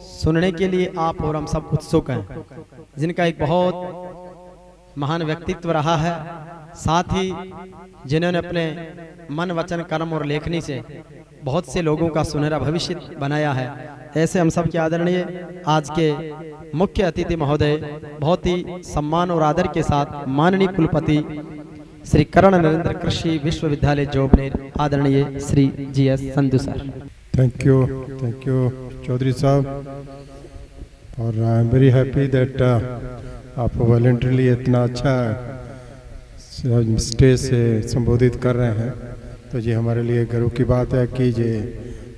सुनने के लिए आप और हम सब उत्सुक हैं, जिनका एक बहुत महान व्यक्तित्व रहा है, साथ ही जिन्होंने अपने मन वचन कर्म और लेखनी से बहुत से लोगों का सुनहरा भविष्य बनाया है। ऐसे हम सब के आदरणीय आज के मुख्य अतिथि महोदय बहुत ही सम्मान और आदर के साथ माननीय कुलपति श्री कर्ण नरेंद्र कृषि विश्वविद्यालय जोबनेर आदरणीय Shri GS Sandhu sir. Thank you Chaudhary साहब। और I am very happy that आप वॉलंटरली इतना अच्छा स्टेज से संबोधित कर रहे हैं, तो ये हमारे लिए गर्व की बात है कि ये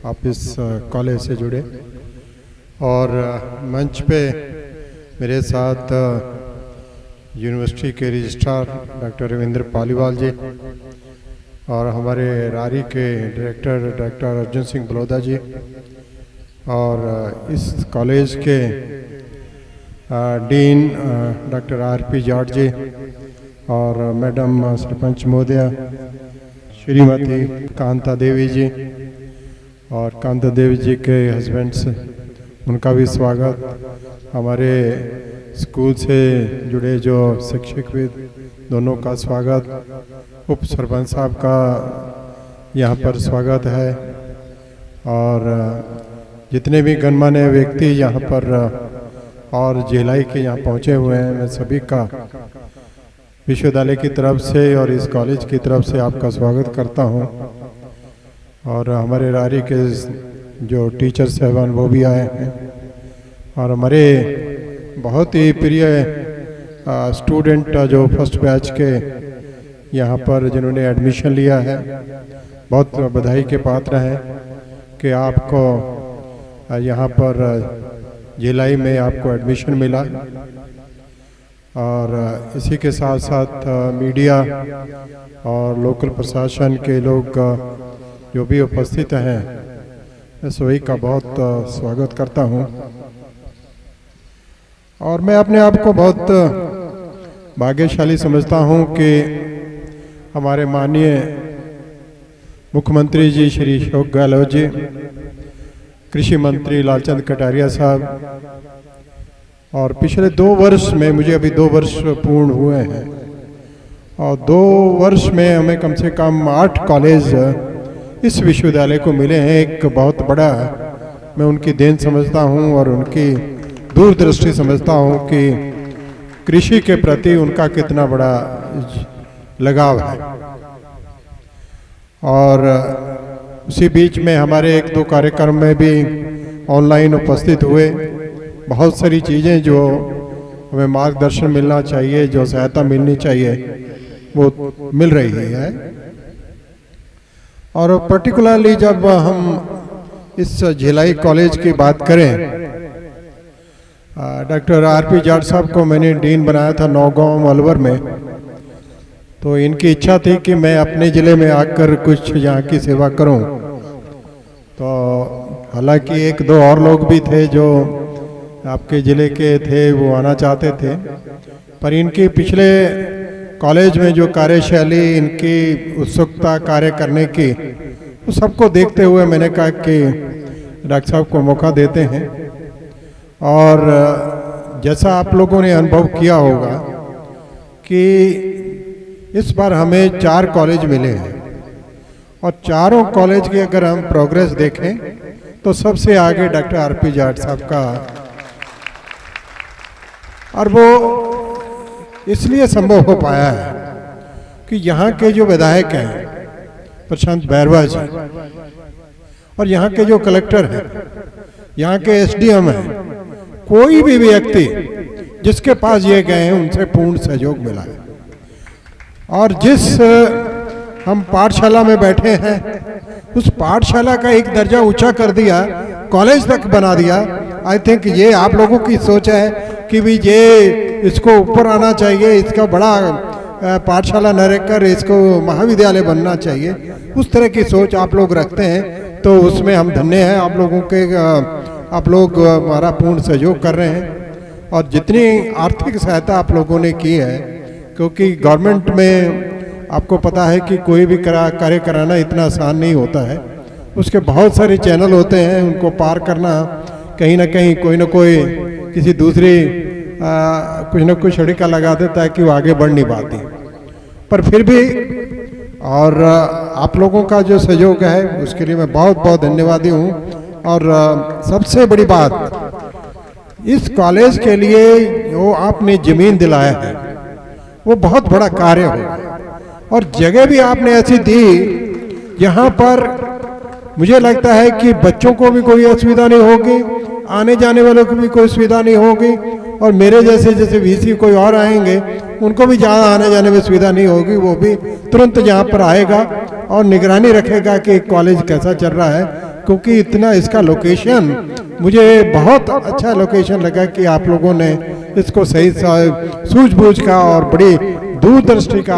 आप इस कॉलेज से जुड़े। और मंच पे मेरे साथ यूनिवर्सिटी के रजिस्ट्रार डॉक्टर रविंद्र पालीवाल जी और हमारे रारी के डायरेक्टर अर्जुन सिंह बलौदा जी और इस कॉलेज के डीन डॉक्टर RP जाट जी और मैडम सरपंच महोदया श्रीमती कांता देवी जी और कांता देवी जी के हस्बैंड्स, उनका भी स्वागत। हमारे स्कूल से जुड़े जो शिक्षक भी दोनों का स्वागत। उप सरपंच साहब का यहाँ पर स्वागत है और जितने भी गणमान्य व्यक्ति यहाँ पर और जेलाई के यहाँ पहुँचे हुए हैं, मैं सभी का विश्वविद्यालय की तरफ से और इस कॉलेज की तरफ से आपका स्वागत करता हूँ। और हमारे रारी के जो टीचर साहबान वो भी आए हैं और हमारे बहुत ही प्रिय स्टूडेंट जो फर्स्ट बैच के यहाँ पर जिन्होंने एडमिशन लिया है, बहुत बधाई के पात्र हैं कि आपको यहाँ पर जेलाई में आपको एडमिशन मिला। और इसी के साथ साथ मीडिया और लोकल प्रशासन के लोग जो भी उपस्थित हैं, मैं सभी का बहुत स्वागत करता हूँ। और मैं अपने आप को बहुत भाग्यशाली समझता हूँ कि हमारे माननीय मुख्यमंत्री जी श्री अशोक गहलोत जी, कृषि मंत्री लालचंद कटारिया साहब, और पिछले 2 वर्ष में, मुझे अभी 2 वर्ष पूर्ण हुए हैं, और 2 वर्ष में हमें कम से कम 8 कॉलेज इस विश्वविद्यालय को मिले हैं। एक बहुत बड़ा मैं उनकी देन समझता हूं और उनकी दूरदृष्टि समझता हूं कि कृषि के प्रति उनका कितना बड़ा लगाव है। और उसी बीच में हमारे 1-2 कार्यक्रम में भी ऑनलाइन उपस्थित हुए। बहुत सारी चीज़ें जो हमें मार्गदर्शन मिलना चाहिए, जो सहायता मिलनी चाहिए, वो मिल रही है। और पर्टिकुलरली जब हम इस झेलाई कॉलेज की बात करें, डॉक्टर RP जाट साहब को मैंने डीन बनाया था नौगांव अलवर में, तो इनकी इच्छा थी कि मैं अपने ज़िले में आकर कुछ यहाँ की सेवा करूँ। तो हालांकि 1-2 और लोग भी थे जो आपके ज़िले के थे, वो आना चाहते थे, पर इनकी पिछले कॉलेज में जो कार्यशैली, इनकी उत्सुकता कार्य करने की, वो सबको देखते हुए मैंने कहा कि डॉक्टर साहब को मौका देते हैं। और जैसा आप लोगों ने अनुभव किया होगा कि इस बार हमें 4 कॉलेज मिले हैं और चारों कॉलेज की अगर हम प्रोग्रेस देखें तो सबसे आगे डॉक्टर RP जाट साहब का, और वो इसलिए संभव हो पाया है कि यहाँ के जो विधायक हैं प्रशांत बैरवा जी, और यहाँ के जो कलेक्टर हैं, यहाँ के SDM हैं, कोई भी व्यक्ति जिसके पास ये गए हैं उनसे पूर्ण सहयोग मिला है। और जिस हम पाठशाला में बैठे हैं, उस पाठशाला का एक दर्जा ऊंचा कर दिया, कॉलेज तक बना दिया। आई थिंक ये आप लोगों की सोच है कि भी ये इसको ऊपर आना चाहिए, इसका बड़ा पाठशाला न रहकर इसको महाविद्यालय बनना चाहिए, उस तरह की सोच आप लोग रखते हैं, तो उसमें हम धन्य हैं आप लोगों के। आप लोग हमारा पूर्ण सहयोग कर रहे हैं और जितनी आर्थिक सहायता आप लोगों ने की है, क्योंकि गवर्नमेंट में आपको पता है कि कोई भी कार्य कराना इतना आसान नहीं होता है, उसके बहुत सारे चैनल होते हैं, उनको पार करना कहीं ना कहीं कोई ना कोई किसी दूसरी कुछ ना कुछ छड़िका लगा देता है कि वो आगे बढ़ नहीं पाती। पर फिर भी और आप लोगों का जो सहयोग है उसके लिए मैं बहुत बहुत धन्यवादी हूँ। और सबसे बड़ी बात, इस कॉलेज के लिए जो आपने जमीन दिलाया है वो बहुत बड़ा कार्य हो, और जगह भी आपने ऐसी दी यहाँ पर मुझे लगता है कि बच्चों को भी कोई असुविधा नहीं होगी, आने जाने वालों को भी कोई सुविधा नहीं होगी, और मेरे जैसे वीसी कोई और आएंगे उनको भी ज़्यादा आने जाने में सुविधा नहीं होगी। वो भी तुरंत यहाँ पर आएगा और निगरानी रखेगा कि कॉलेज कैसा चल रहा है, क्योंकि इतना इसका लोकेशन मुझे बहुत अच्छा लोकेशन लगा कि आप लोगों ने इसको सही सूझबूझ का और बड़ी दूरदृष्टि का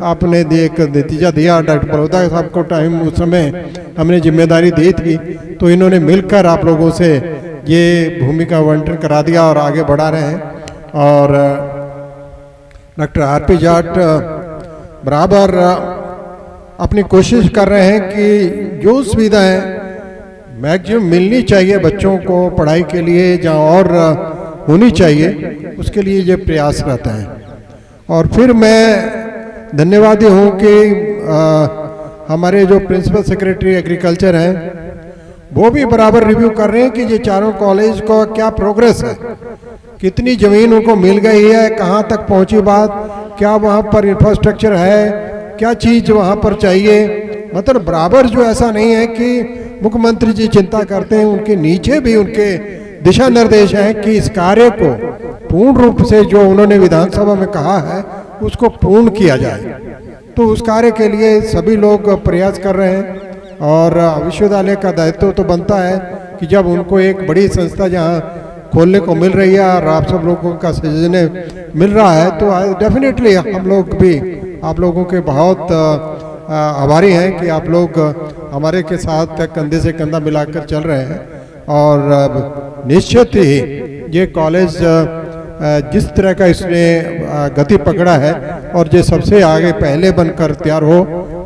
आपने एक नतीजा दिया। डॉक्टर बड़ौदा साहब को टाइम उस समय हमने जिम्मेदारी दी थी, तो इन्होंने मिलकर आप लोगों से ये भूमिका आवंटन करा दिया और आगे बढ़ा रहे हैं। और डॉक्टर आरपी जाट बराबर अपनी कोशिश कर रहे हैं कि जो सुविधाएं मैक्सिमम मिलनी चाहिए बच्चों को पढ़ाई के लिए जहाँ और होनी चाहिए, उसके लिए ये प्रयास रहता है। और फिर मैं धन्यवादी हूँ कि हमारे जो प्रिंसिपल सेक्रेटरी एग्रीकल्चर हैं वो भी बराबर रिव्यू कर रहे हैं कि ये चारों कॉलेज को क्या प्रोग्रेस है, कितनी ज़मीन उनको मिल गई है, कहाँ तक पहुँची बात, क्या वहाँ पर इंफ्रास्ट्रक्चर है, क्या चीज़ वहाँ पर चाहिए। मतलब बराबर जो ऐसा नहीं है कि मुख्यमंत्री जी चिंता करते हैं, उनके नीचे भी उनके दिशा निर्देश हैं कि इस कार्य को पूर्ण रूप से जो उन्होंने विधानसभा में कहा है उसको पूर्ण किया जाए। तो उस कार्य के लिए सभी लोग प्रयास कर रहे हैं। और विश्वविद्यालय का दायित्व तो बनता है कि जब उनको एक बड़ी संस्था जहाँ खोलने को मिल रही है और आप सब लोगों का सहयोग मिल रहा है, तो डेफिनेटली हम लोग भी आप लोगों के बहुत आभारी हैं कि आप लोग हमारे के साथ कंधे से कंधा मिलाकर चल रहे हैं। और निश्चित ही ये कॉलेज जिस तरह का इसने गति पकड़ा है और ये सबसे आगे पहले बनकर तैयार हो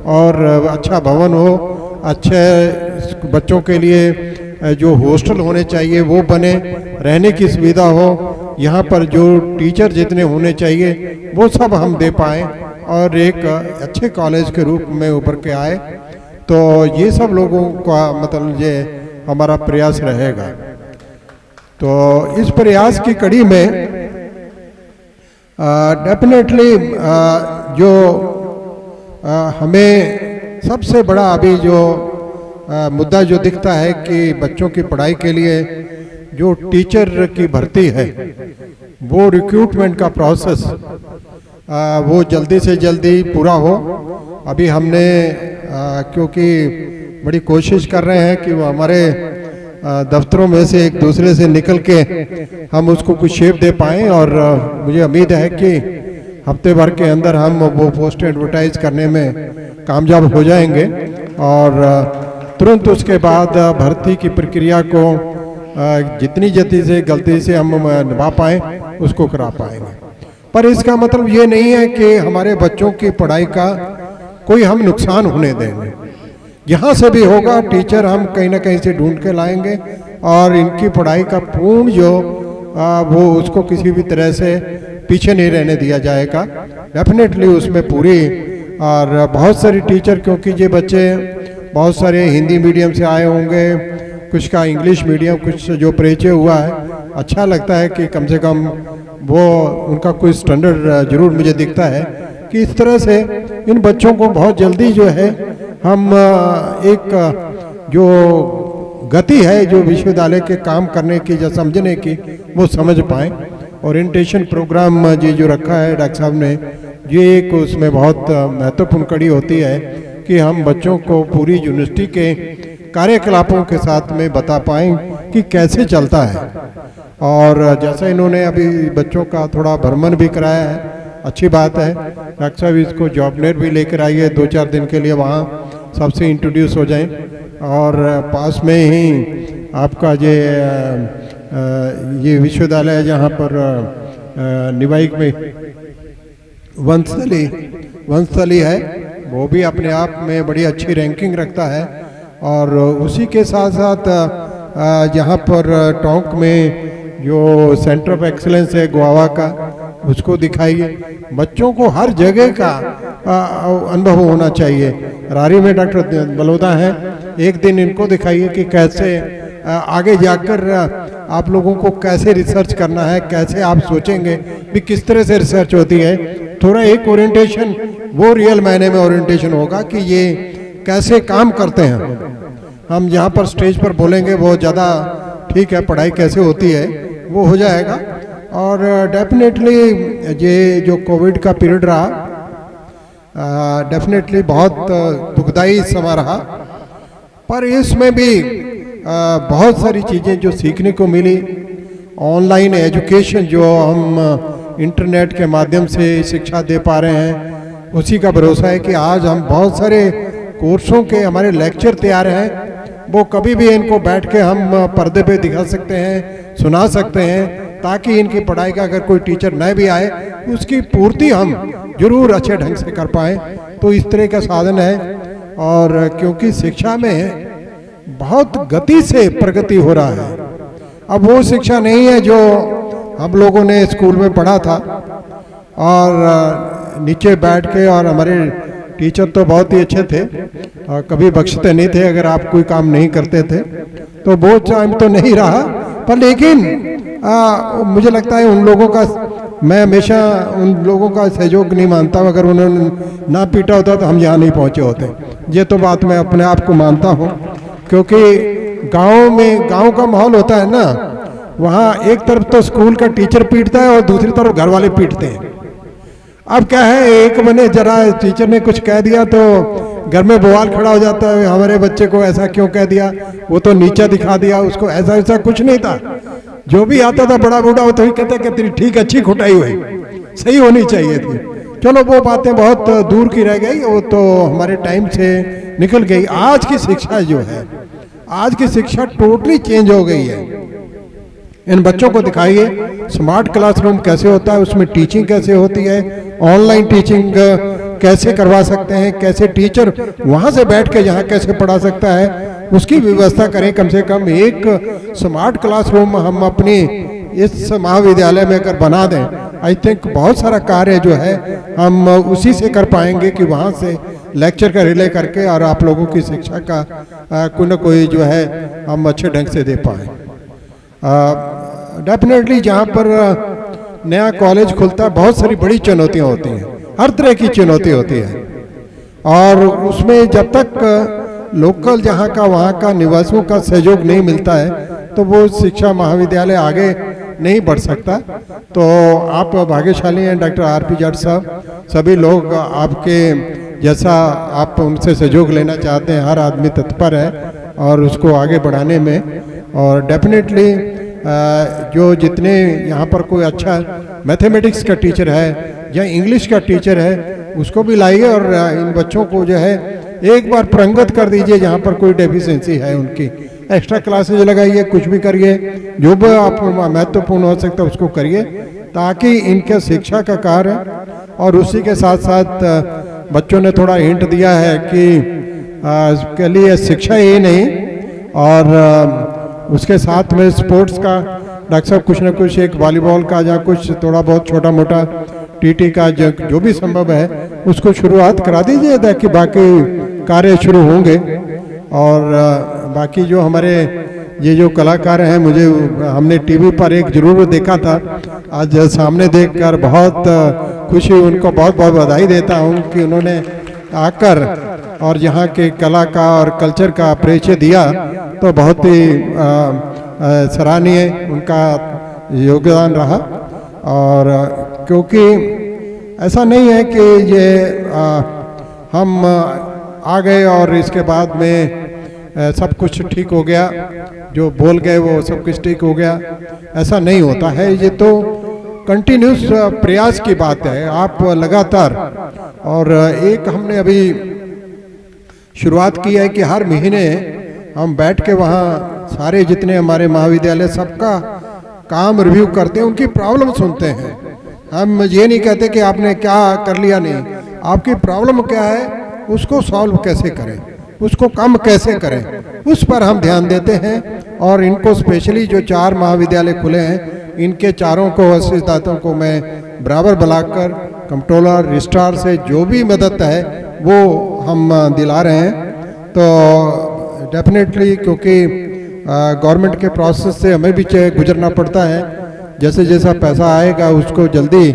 और अच्छा भवन हो, अच्छे बच्चों के लिए जो हॉस्टल होने चाहिए वो बने, रहने की सुविधा हो, यहाँ पर जो टीचर जितने होने चाहिए वो सब हम दे पाएँ और एक अच्छे कॉलेज के रूप में उभर के आए। तो ये सब लोगों का मतलब ये हमारा प्रयास रहेगा। तो इस प्रयास की कड़ी में डेफिनेटली जो हमें सबसे बड़ा अभी जो मुद्दा जो दिखता है कि बच्चों की पढ़ाई के लिए जो टीचर की भर्ती है, वो रिक्रूटमेंट का प्रोसेस वो जल्दी से जल्दी पूरा हो। अभी हमने क्योंकि बड़ी कोशिश कर रहे हैं कि वो हमारे दफ्तरों में से एक दूसरे से निकल के हम उसको कुछ शेप दे पाएँ, और मुझे उम्मीद है कि हफ्ते भर के अंदर हम वो पोस्ट एडवर्टाइज करने में कामयाब हो जाएंगे और तुरंत उसके बाद भर्ती की प्रक्रिया को जितनी जल्दी से गलती से हम निभा पाएँ उसको करा पाएंगे। पर इसका मतलब ये नहीं है कि हमारे बच्चों की पढ़ाई का कोई हम नुकसान होने देंगे। यहाँ से भी होगा, टीचर हम कहीं ना कहीं से ढूंढ के लाएंगे और इनकी पढ़ाई का पूर्ण जो वो उसको किसी भी तरह से पीछे नहीं रहने दिया जाएगा। डेफिनेटली उसमें पूरी और बहुत सारी टीचर, क्योंकि ये बच्चे बहुत सारे हिंदी मीडियम से आए होंगे, कुछ का इंग्लिश मीडियम, कुछ जो परिचय हुआ है, अच्छा लगता है कि कम से कम वो उनका कोई स्टैंडर्ड जरूर मुझे दिखता है कि इस तरह से इन बच्चों को बहुत जल्दी जो है हम एक जो गति है जो विश्वविद्यालय के काम करने की या समझने की वो समझ पाएँ। ओरिएंटेशन प्रोग्राम ये जो रखा है डॉक्टर साहब ने, ये एक उसमें बहुत महत्वपूर्ण कड़ी होती है कि हम बच्चों को पूरी यूनिवर्सिटी के कार्यकलापों के साथ में बता पाएँ कि कैसे चलता है। और जैसा इन्होंने अभी बच्चों का थोड़ा भ्रमण भी कराया है, अच्छी बात है। डॉक्टर साहब इसको जॉबनेट भी लेकर आइए 2-4 दिन के लिए, वहाँ सबसे इंट्रोड्यूस हो जाएं। और पास में ही आपका ये विश्वविद्यालय है जहाँ पर निवाइक में वंशस्थली है, वो भी अपने आप में बड़ी अच्छी रैंकिंग रखता है। और उसी के साथ साथ जहाँ पर टोंक में जो सेंटर ऑफ एक्सीलेंस है गोवा का, उसको दिखाइए। बच्चों को हर जगह का अनुभव होना चाहिए। रारी में डॉक्टर बलौदा हैं, एक दिन इनको दिखाइए कि कैसे आगे जाकर आप लोगों को कैसे रिसर्च करना है, कैसे आप सोचेंगे भी किस तरह से रिसर्च होती है। थोड़ा एक ओरिएंटेशन, वो रियल मायने में ओरिएंटेशन होगा कि ये कैसे काम करते हैं। हम यहाँ पर स्टेज पर बोलेंगे वो ज़्यादा ठीक है, पढ़ाई कैसे होती है वो हो जाएगा। और डेफिनेटली ये जो कोविड का पीरियड रहा, डेफिनेटली बहुत दुखदाई समय रहा, पर इसमें भी बहुत सारी चीज़ें जो सीखने को मिली। ऑनलाइन एजुकेशन जो हम इंटरनेट के माध्यम से शिक्षा दे पा रहे हैं, उसी का भरोसा है कि आज हम बहुत सारे कोर्सों के हमारे लेक्चर तैयार हैं, वो कभी भी इनको बैठ के हम पर्दे पे दिखा सकते हैं, सुना सकते हैं, ताकि इनकी पढ़ाई का अगर कोई टीचर न भी आए उसकी पूर्ति हम जरूर अच्छे ढंग से कर पाएँ। तो इस तरह का साधन है। और क्योंकि शिक्षा में बहुत गति से प्रगति हो रहा है, अब वो शिक्षा नहीं है जो हम लोगों ने स्कूल में पढ़ा था और नीचे बैठ के, और हमारे टीचर तो बहुत ही अच्छे थे और कभी बख्शते नहीं थे अगर आप कोई काम नहीं करते थे, तो वो टाइम तो नहीं रहा। पर लेकिन मुझे लगता है उन लोगों का, मैं हमेशा उन लोगों का सहयोग नहीं मानता हूँ। अगर उन्होंने ना पीटा होता तो हम यहाँ नहीं पहुँचे होते। ये तो बात मैं अपने आप को मानता हूँ, क्योंकि गांव में, गांव का माहौल होता है ना, वहाँ एक तरफ तो स्कूल का टीचर पीटता है और दूसरी तरफ घर वाले पीटते हैं। अब क्या है, एक मैंने जरा टीचर ने कुछ कह दिया तो घर में बवाल खड़ा हो जाता है, हमारे बच्चे को ऐसा क्यों कह दिया, वो तो नीचा दिखा दिया उसको, ऐसा ऐसा कुछ नहीं था। जो भी आता था बड़ा बूढ़ा वो तो ही कहता कि तेरी ठीक अच्छी खुटाई हुई, सही होनी चाहिए थी। चलो वो बातें बहुत दूर की रह गई, वो तो हमारे टाइम से निकल गई। आज की शिक्षा जो है, आज की शिक्षा टोटली चेंज हो गई है। इन बच्चों को दिखाइए स्मार्ट क्लासरूम कैसे होता है, उसमें टीचिंग कैसे होती है, ऑनलाइन टीचिंग कैसे करवा सकते हैं, कैसे टीचर वहाँ से बैठ के यहाँ कैसे पढ़ा सकता है, उसकी व्यवस्था करें। कम से कम एक स्मार्ट क्लासरूम हम अपनी इस महाविद्यालय में अगर बना दें, आई थिंक बहुत सारा कार्य जो है हम उसी से कर पाएंगे कि वहाँ से लेक्चर का रिले करके और आप लोगों की शिक्षा का कोई ना कोई जो है हम अच्छे ढंग से दे पाएँ। डेफिनेटली जहाँ पर नया कॉलेज खुलता है बहुत सारी बड़ी चुनौतियाँ होती हैं, हर तरह की चुनौती होती है, और उसमें जब तक लोकल जहाँ का वहाँ का निवासियों का सहयोग नहीं मिलता है तो वो शिक्षा महाविद्यालय आगे नहीं बढ़ सकता। तो आप भाग्यशाली हैं डॉक्टर आरपी जाट साहब, सभी लोग आपके जैसा आप उनसे सहयोग लेना चाहते हैं, हर आदमी तत्पर है और उसको आगे बढ़ाने में। और डेफिनेटली जो जितने यहाँ पर कोई अच्छा मैथमेटिक्स का टीचर है या इंग्लिश का टीचर है उसको भी लाइए और इन बच्चों को जो है एक बार पारंगत कर दीजिए। जहाँ पर कोई डेफिशिएंसी है उनकी एक्स्ट्रा क्लासेज लगाइए, कुछ भी करिए, जो भी आप महत्वपूर्ण हो सकता है उसको करिए, ताकि इनके शिक्षा का कार्य। और उसी के साथ साथ बच्चों ने थोड़ा हिंट दिया है कि के लिए शिक्षा ही नहीं और उसके साथ में स्पोर्ट्स का डॉक्टर साहब कुछ ना कुछ एक वॉलीबॉल का या कुछ थोड़ा बहुत छोटा मोटा टीटी का जो भी संभव है उसको शुरुआत करा दीजिए, ताकि बाकी कार्य शुरू होंगे। और बाकी जो हमारे ये जो कलाकार हैं, मुझे हमने टीवी पर एक जरूर देखा था, आज सामने देखकर बहुत खुशी, उनको बहुत बहुत बधाई देता हूँ कि उन्होंने आकर और यहाँ के कला का और कल्चर का परिचय दिया, तो बहुत ही सराहनीय उनका योगदान रहा। और क्योंकि ऐसा नहीं है कि ये हम आ गए और इसके बाद में सब कुछ ठीक हो गया, जो बोल गए वो सब कुछ ठीक हो गया, ऐसा नहीं होता है। ये तो कंटिन्यूस प्रयास की बात है, आप लगातार। और एक हमने अभी शुरुआत की है कि हर महीने हम बैठ के वहाँ सारे जितने हमारे महाविद्यालय सबका काम रिव्यू करते हैं, उनकी प्रॉब्लम सुनते हैं। हम ये नहीं कहते कि आपने क्या कर लिया, नहीं, आपकी प्रॉब्लम क्या है उसको सॉल्व कैसे करें, उसको कम कैसे करें, उस पर हम ध्यान देते हैं। और इनको स्पेशली जो 4 महाविद्यालय खुले हैं, इनके चारों को असिस्तातों को मैं बराबर बुलाकर कंट्रोलर रजिस्ट्रार से जो भी मदद है वो हम दिला रहे हैं। तो डेफिनेटली क्योंकि गवर्नमेंट के प्रोसेस से हमें भी गुजरना पड़ता है, जैसे जैसा पैसा आएगा उसको जल्दी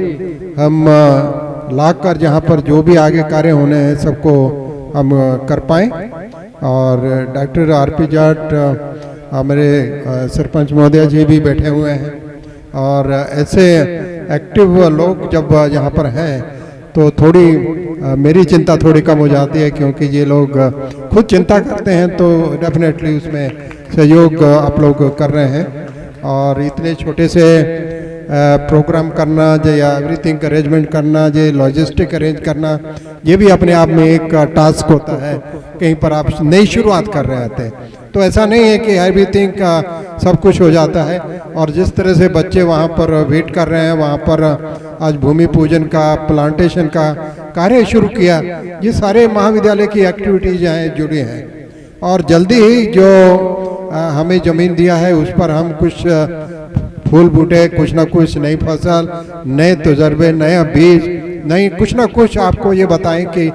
हम लाकर जहाँ पर जो भी आगे कार्य होने हैं सबको हम कर पाएँ। और डॉक्टर आरपी जाट हमारे सरपंच महोदय जी भी बैठे हुए हैं, और ऐसे एक्टिव लोग जब यहाँ पर हैं तो थोड़ी मेरी चिंता थोड़ी कम हो जाती है, क्योंकि ये लोग खुद चिंता करते हैं तो डेफिनेटली उसमें सहयोग आप लोग कर रहे हैं। और इतने छोटे से प्रोग्राम करना या एवरीथिंग अरेंजमेंट करना, ये लॉजिस्टिक अरेंज करना, ये भी अपने आप में एक टास्क होता है। कहीं पर आप नई शुरुआत कर रहे होते हैं तो ऐसा नहीं है कि एवरीथिंग का सब कुछ हो जाता है। और जिस तरह से बच्चे वहाँ पर वेट कर रहे हैं, वहाँ पर आज भूमि पूजन का, प्लांटेशन का कार्य शुरू किया, ये सारे महाविद्यालय की एक्टिविटीज हैं जुड़ी हैं। और जल्दी ही जो हमें ज़मीन दिया है उस पर हम कुछ फूल बूटे, कुछ ना कुछ नई फसल, नए तजुर्बे, नया बीज, नई कुछ ना कुछ आपको ये बताएं कि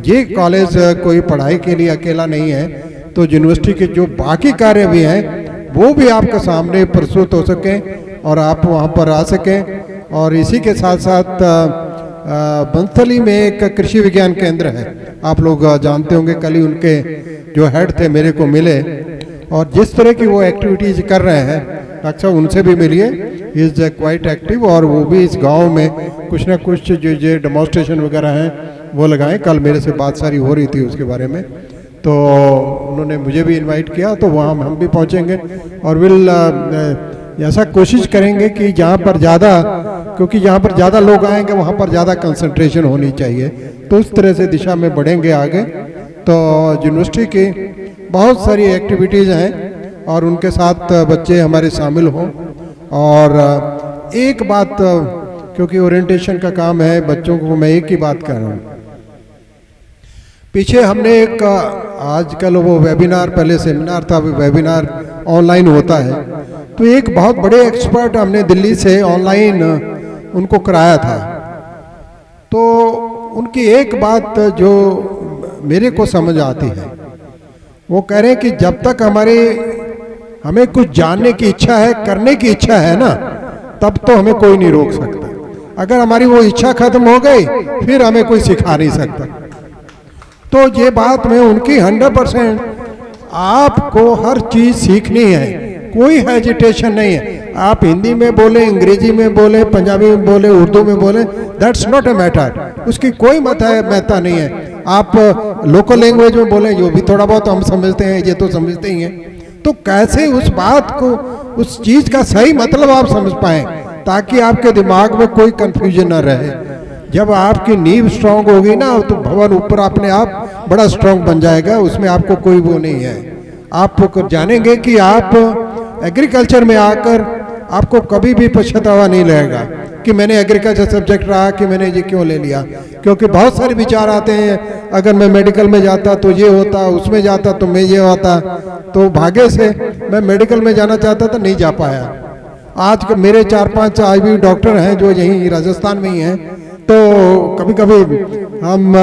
ये कॉलेज कोई पढ़ाई के लिए अकेला नहीं है, तो यूनिवर्सिटी के जो बाकी कार्य भी हैं वो भी आपके सामने प्रस्तुत हो सकें और आप वहाँ पर आ सकें। और इसी के साथ साथ बंसली में एक कृषि विज्ञान केंद्र है, आप लोग जानते होंगे, कल ही उनके जो हेड थे मेरे को मिले, और जिस तरह की वो एक्टिविटीज कर रहे हैं डॉक्टर साहब उनसे भी मिलिए, इज क्वाइट एक्टिव। और वो भी इस गांव में कुछ ना कुछ जो डेमोन्स्ट्रेशन वगैरह हैं वो लगाएं। कल मेरे से बात सारी हो रही थी उसके बारे में, तो उन्होंने मुझे भी इनवाइट किया, तो वहाँ हम भी पहुँचेंगे और विल ऐसा कोशिश करेंगे कि जहाँ पर ज़्यादा, क्योंकि जहाँ पर ज़्यादा लोग आएंगे वहाँ पर ज़्यादा कंसंट्रेशन होनी चाहिए, तो उस तरह से दिशा में बढ़ेंगे आगे। तो यूनिवर्सिटी की बहुत सारी एक्टिविटीज़ हैं और उनके साथ बच्चे हमारे शामिल हों। और एक बात, क्योंकि ओरिएंटेशन का काम है, बच्चों को मैं एक ही बात कह रहा हूँ, पीछे हमने एक आजकल वो वेबिनार, पहले सेमिनार था, वेबिनार ऑनलाइन होता है, तो एक बहुत बड़े एक्सपर्ट हमने दिल्ली से ऑनलाइन उनको कराया था। तो उनकी एक बात जो मेरे को समझ आती है, वो कह रहे हैं कि जब तक हमें कुछ जानने की इच्छा है, करने की इच्छा है ना, तब तो हमें कोई नहीं रोक सकता। अगर हमारी वो इच्छा खत्म हो गई फिर हमें कोई सिखा नहीं सकता। तो ये बात में उनकी 100%, आपको हर चीज सीखनी है, कोई हेजिटेशन नहीं है। आप हिंदी में बोले, अंग्रेजी में बोले, पंजाबी में बोले, उर्दू में बोले, दैट्स नॉट अ मैटर, उसकी कोई महत्ता नहीं है। आप लोकल लैंग्वेज में बोले, जो भी थोड़ा बहुत हम समझते हैं, ये तो समझते ही हैं, तो कैसे उस बात को, उस चीज का सही मतलब आप समझ पाएं, ताकि आपके दिमाग में कोई कंफ्यूजन ना रहे। जब आपकी नींव स्ट्रांग होगी ना, तो भवन ऊपर अपने आप बड़ा स्ट्रांग बन जाएगा, उसमें आपको कोई वो नहीं है। आप जानेंगे कि आप एग्रीकल्चर में आकर आपको कभी भी पछतावा नहीं रहेगा कि मैंने एग्रीकल्चर सब्जेक्ट रहा, कि मैंने ये क्यों ले लिया। क्योंकि बहुत सारे विचार आते हैं, अगर मैं मेडिकल में जाता तो ये होता, उसमें जाता तो मैं ये होता। तो भाग्य से मैं मेडिकल में जाना चाहता था, नहीं जा पाया। आज मेरे 4-5 आज भी डॉक्टर हैं जो यहीं राजस्थान में ही हैं, तो कभी कभी हम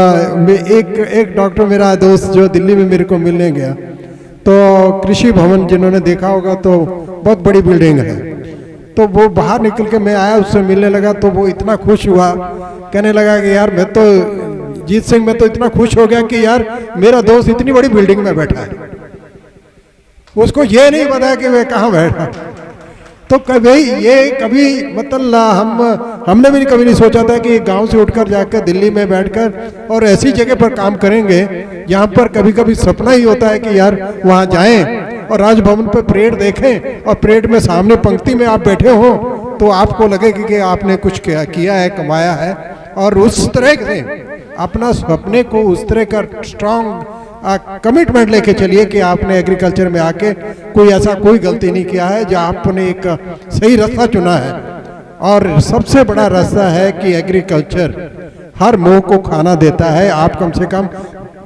एक डॉक्टर मेरा दोस्त जो दिल्ली में मेरे को मिलने गया, तो कृषि भवन जिन्होंने देखा होगा तो बहुत बड़ी बिल्डिंग है, तो वो बाहर निकल के मैं आया, उससे मिलने लगा, तो वो इतना खुश हुआ, कहने लगा कि यार मैं तो जीत सिंह, मैं तो इतना खुश हो गया कि यार मेरा दोस्त इतनी बड़ी बिल्डिंग में बैठा है, उसको ये नहीं पता कि मैं कहाँ बैठा। तो कभी ये कभी मतलब हमने भी कभी नहीं सोचा था कि गांव से उठकर जाकर दिल्ली में बैठकर और ऐसी जगह पर काम करेंगे जहां पर कभी कभी सपना ही होता है कि यार वहां जाएं और राजभवन पर परेड देखें, और परेड में सामने पंक्ति में आप बैठे हो तो आपको लगे कि आपने कुछ किया है, कमाया है। और उस तरह से अपना सपने को उस तरह का स्ट्रांग कमिटमेंट लेके चलिए कि आपने एग्रीकल्चर में आके कोई ऐसा कोई गलती नहीं किया है, जो आपने एक सही रास्ता चुना है। और सबसे बड़ा रास्ता है कि एग्रीकल्चर हर मुंह को खाना देता है। आप कम से कम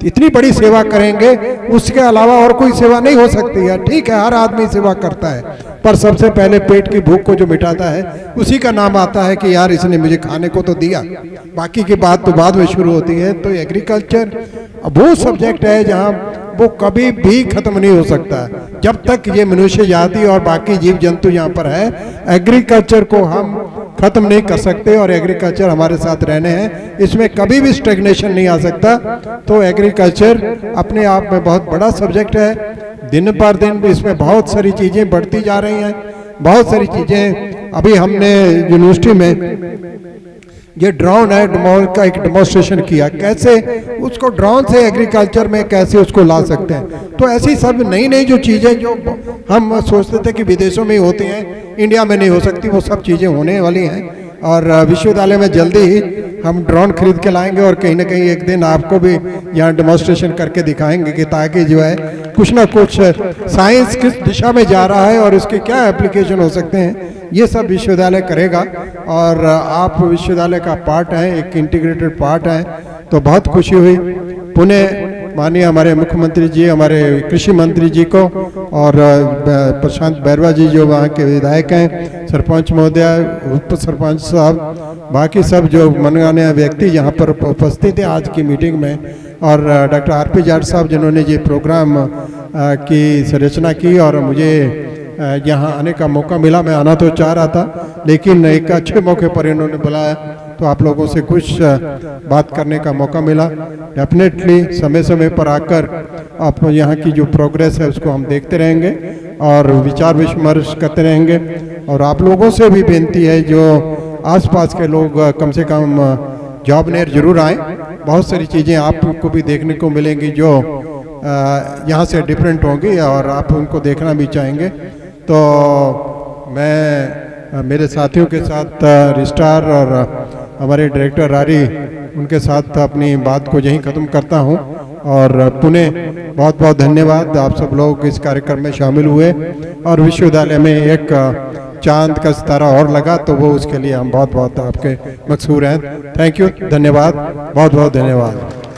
इतनी बड़ी सेवा करेंगे, उसके अलावा और कोई सेवा नहीं हो सकती है। ठीक है, हर आदमी सेवा करता है, पर सबसे पहले पेट की भूख को जो मिटाता है उसी का नाम आता है कि यार इसने मुझे खाने को तो दिया। बाकी की बात तो बाद में शुरू होती है। तो एग्रीकल्चर वो सब्जेक्ट है जहाँ वो कभी भी खत्म नहीं हो सकता। जब तक ये मनुष्य जाति और बाकी जीव जंतु यहाँ पर है, एग्रीकल्चर को हम खत्म नहीं कर सकते और एग्रीकल्चर हमारे साथ रहने हैं, इसमें कभी भी स्टेग्नेशन नहीं आ सकता। तो एग्रीकल्चर अपने आप में बहुत बड़ा सब्जेक्ट है। दिन पर दिन इसमें बहुत सारी चीज़ें बढ़ती जा रही हैं, बहुत सारी चीज़ें। अभी हमने यूनिवर्सिटी में ये ड्रोन है, ड्रोन का एक डेमोन्स्ट्रेशन किया, कैसे उसको ड्रोन से एग्रीकल्चर में कैसे उसको ला सकते हैं। तो ऐसी सब नई नई जो चीज़ें जो हम सोचते थे कि विदेशों में ही होती हैं, इंडिया में नहीं हो सकती, वो सब चीज़ें होने वाली हैं। और विश्वविद्यालय में जल्दी ही हम ड्रोन खरीद के लाएंगे और कहीं ना कहीं एक दिन आपको भी यहाँ डेमोन्स्ट्रेशन करके दिखाएंगे कि ताकि जो है कुछ ना कुछ साइंस किस दिशा में जा रहा है और इसके क्या एप्लीकेशन हो सकते हैं, ये सब विश्वविद्यालय करेगा। और आप विश्वविद्यालय का पार्ट हैं, एक इंटीग्रेटेड पार्ट हैं, तो बहुत खुशी हुई। पुणे माननीय हमारे मुख्यमंत्री जी, हमारे कृषि मंत्री जी को और प्रशांत बैरवा जी जो वहाँ के विधायक हैं, सरपंच महोदय, उप सरपंच साहब, बाकी सब जो माननीय व्यक्ति यहाँ पर उपस्थित हैं आज की मीटिंग में, और डॉक्टर आरपी जाट साहब जिन्होंने ये प्रोग्राम की संरचना की और मुझे यहाँ आने का मौका मिला। मैं आना तो चाह रहा था, लेकिन एक अच्छे मौके पर इन्होंने बुलाया तो आप लोगों से कुछ बात करने का मौका मिला। डेफिनेटली समय समय पर आकर आप यहाँ की जो प्रोग्रेस है उसको हम देखते रहेंगे और विचार विमर्श करते रहेंगे। और आप लोगों से भी बेनती है, जो आसपास के लोग कम से कम जॉब नेर जरूर आएँ। बहुत सारी चीज़ें आपको भी देखने को मिलेंगी जो यहाँ से डिफरेंट होंगी और आप उनको देखना भी चाहेंगे। तो मैं मेरे साथियों के साथ रजिस्ट्रार और हमारे डायरेक्टर रारी, उनके साथ अपनी बात को यहीं ख़त्म करता हूं। और पुणे बहुत बहुत धन्यवाद, आप सब लोग इस कार्यक्रम में शामिल हुए और विश्वविद्यालय में एक चांद का सितारा और लगा, तो वो उसके लिए हम बहुत बहुत आपके मकसूर हैं। थैंक यू, धन्यवाद, बहुत बहुत धन्यवाद।